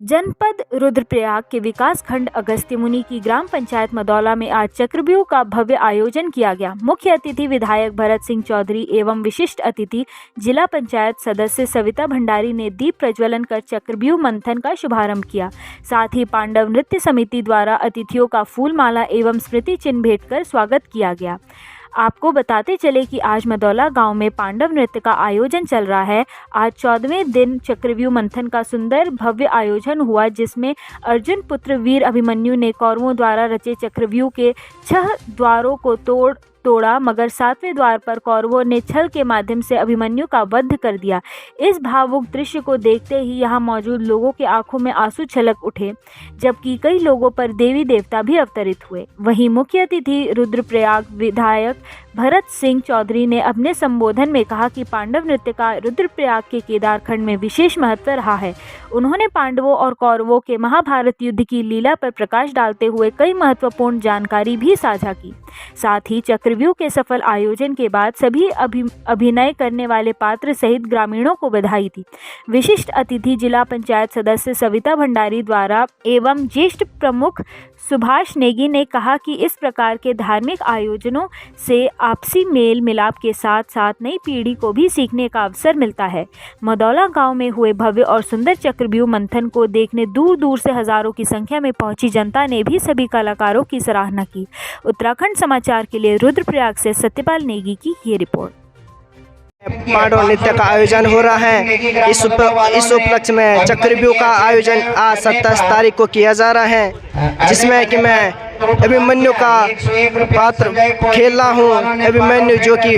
जनपद रुद्रप्रयाग के विकास खंड अगस्त्यमुनि की ग्राम पंचायत मदौला में आज चक्रव्यूह का भव्य आयोजन किया गया। मुख्य अतिथि विधायक भरत सिंह चौधरी एवं विशिष्ट अतिथि जिला पंचायत सदस्य सविता भंडारी ने दीप प्रज्वलन कर चक्रव्यूह मंथन का शुभारंभ किया। साथ ही पांडव नृत्य समिति द्वारा अतिथियों का फूल माला एवं स्मृति चिन्ह भेंट कर स्वागत किया गया। आपको बताते चले कि आज मदौला गांव में पांडव नृत्य का आयोजन चल रहा है। आज 14वें दिन चक्रव्यूह मंथन का सुंदर भव्य आयोजन हुआ, जिसमें अर्जुन पुत्र वीर अभिमन्यु ने कौरवों द्वारा रचे चक्रव्यूह के 6 द्वारों को तोड़ा, मगर 7वें द्वार पर कौरवों ने छल के माध्यम से अभिमन्यु का वध कर दिया। इस भावुक दृश्य को देखते ही यहां मौजूद लोगों के आंखों में आंसू छलक उठे, जबकि कई लोगों पर देवी देवता भी अवतरित हुए। वहीं मुख्य अतिथि रुद्रप्रयाग विधायक भरत सिंह चौधरी ने अपने संबोधन में कहा कि पांडव नृत्य का रुद्रप्रयाग के केदारखंड में विशेष महत्व रहा है। उन्होंने पांडवों और कौरवों के महाभारत युद्ध की लीला पर प्रकाश डालते हुए कई महत्वपूर्ण जानकारी भी साझा की। साथ ही चक्रव्यूह के सफल आयोजन के बाद सभी अभिनय करने वाले पात्र सहित ग्रामीणों को बधाई दी। विशिष्ट अतिथि जिला पंचायत सदस्य सविता भंडारी द्वारा एवं ज्येष्ठ प्रमुख सुभाष नेगी ने कहा कि इस प्रकार के धार्मिक आयोजनों से आपसी मेल मिलाप के साथ साथ नई पीढ़ी को भी सीखने का अवसर मिलता है। मदौला गांव में हुए भव्य और सुंदर चक्रव्यूह मंथन को देखने दूर दूर से हजारों की संख्या में पहुंची जनता ने भी सभी कलाकारों की सराहना की। उत्तराखंड समाचार के लिए रुद्रप्रयाग से सत्यपाल नेगी की ये रिपोर्ट। पांडव नृत्य का आयोजन हो रहा है। इस उपलक्ष्य में चक्रव्यूह का आयोजन आज 27 तारीख को किया जा रहा है, जिसमें कि मैं अभिमन्यु का पात्र खेल रहा हूँ। अभिमन्यु जो कि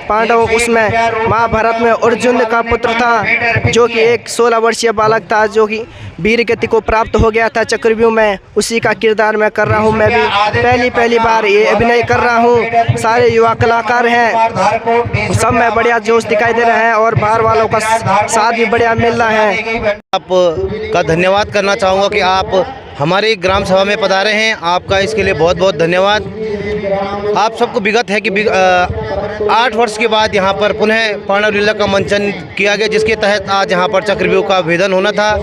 पांडव उसमें महाभारत में अर्जुन का पुत्र था, जो कि एक 16 वर्षीय बालक था, जो कि वीर गति को प्राप्त हो गया था चक्रव्यूह में। उसी का किरदार मैं कर रहा हूँ। मैं भी पहली बार ये अभिनय कर रहा हूँ। सारे युवा कलाकार हैं, सब में बढ़िया जोश दिखाई दे रहा है और बाहर वालों का साथ भी बढ़िया मिल रहा है। आपका धन्यवाद करना चाहूँगा कि आप हमारी ग्राम सभा में पधारे हैं। आपका इसके लिए बहुत बहुत धन्यवाद। आप सबको विगत है कि 8 वर्ष के बाद यहाँ पर पुनः पांडव लीला का मंचन किया गया, जिसके तहत आज यहाँ पर चक्रव्यूह का भेदन होना था,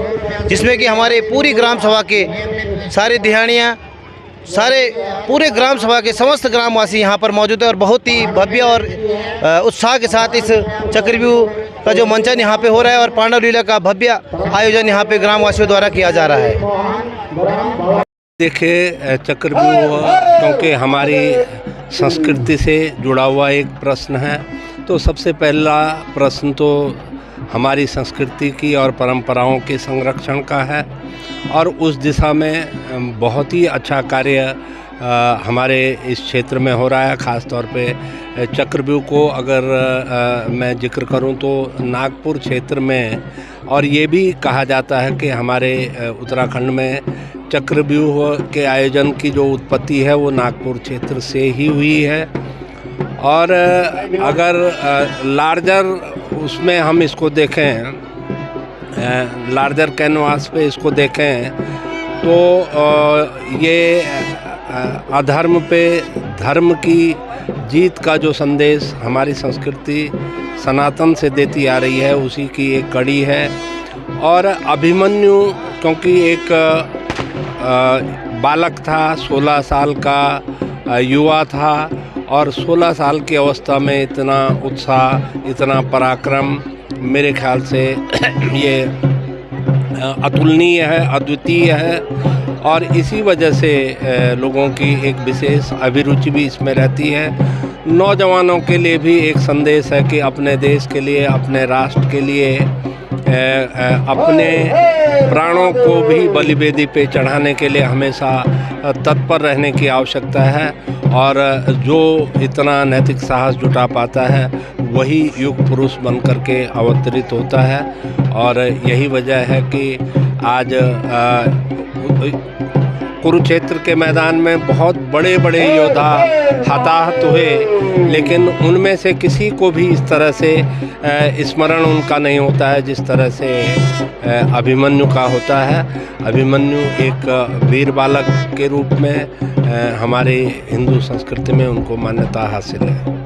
जिसमें कि हमारे पूरी ग्राम सभा के सारे दिहाड़ियाँ, सारे पूरे ग्राम सभा के समस्त ग्रामवासी यहाँ पर मौजूद है और बहुत ही भव्य और उत्साह के साथ इस चक्रव्यूह का जो मंचन यहाँ पे हो रहा है और पांडव लीला का भव्य आयोजन यहाँ पे ग्रामवासियों द्वारा किया जा रहा है। देखिए, चक्रव्यूह क्योंकि हमारी संस्कृति से जुड़ा हुआ एक प्रश्न है, तो सबसे पहला प्रश्न तो हमारी संस्कृति की और परंपराओं के संरक्षण का है और उस दिशा में बहुत ही अच्छा कार्य हमारे इस क्षेत्र में हो रहा है। ख़ास तौर पे चक्रव्यूह को अगर मैं जिक्र करूं तो नागपुर क्षेत्र में, और ये भी कहा जाता है कि हमारे उत्तराखंड में चक्रव्यूह के आयोजन की जो उत्पत्ति है वो नागपुर क्षेत्र से ही हुई है। और अगर लार्जर उसमें हम इसको देखें, लार्जर कैनवास पे इसको देखें तो ये अधर्म पे धर्म की जीत का जो संदेश हमारी संस्कृति सनातन से देती आ रही है, उसी की एक कड़ी है। और अभिमन्यु क्योंकि एक बालक था, 16 साल का युवा था और 16 साल की अवस्था में इतना उत्साह, इतना पराक्रम मेरे ख्याल से ये अतुलनीय है, अद्वितीय है। और इसी वजह से लोगों की एक विशेष अभिरुचि भी इसमें रहती है। नौजवानों के लिए भी एक संदेश है कि अपने देश के लिए, अपने राष्ट्र के लिए अपने प्राणों को भी बलिवेदी पे चढ़ाने के लिए हमेशा तत्पर रहने की आवश्यकता है। और जो इतना नैतिक साहस जुटा पाता है वही युग पुरुष बन कर के अवतरित होता है। और यही वजह है कि आज कुरुक्षेत्र के मैदान में बहुत बड़े बड़े योद्धा हताहत हुए, लेकिन उनमें से किसी को भी इस तरह से स्मरण उनका नहीं होता है जिस तरह से अभिमन्यु का होता है। अभिमन्यु एक वीर बालक के रूप में हमारे हिंदू संस्कृति में उनको मान्यता हासिल है।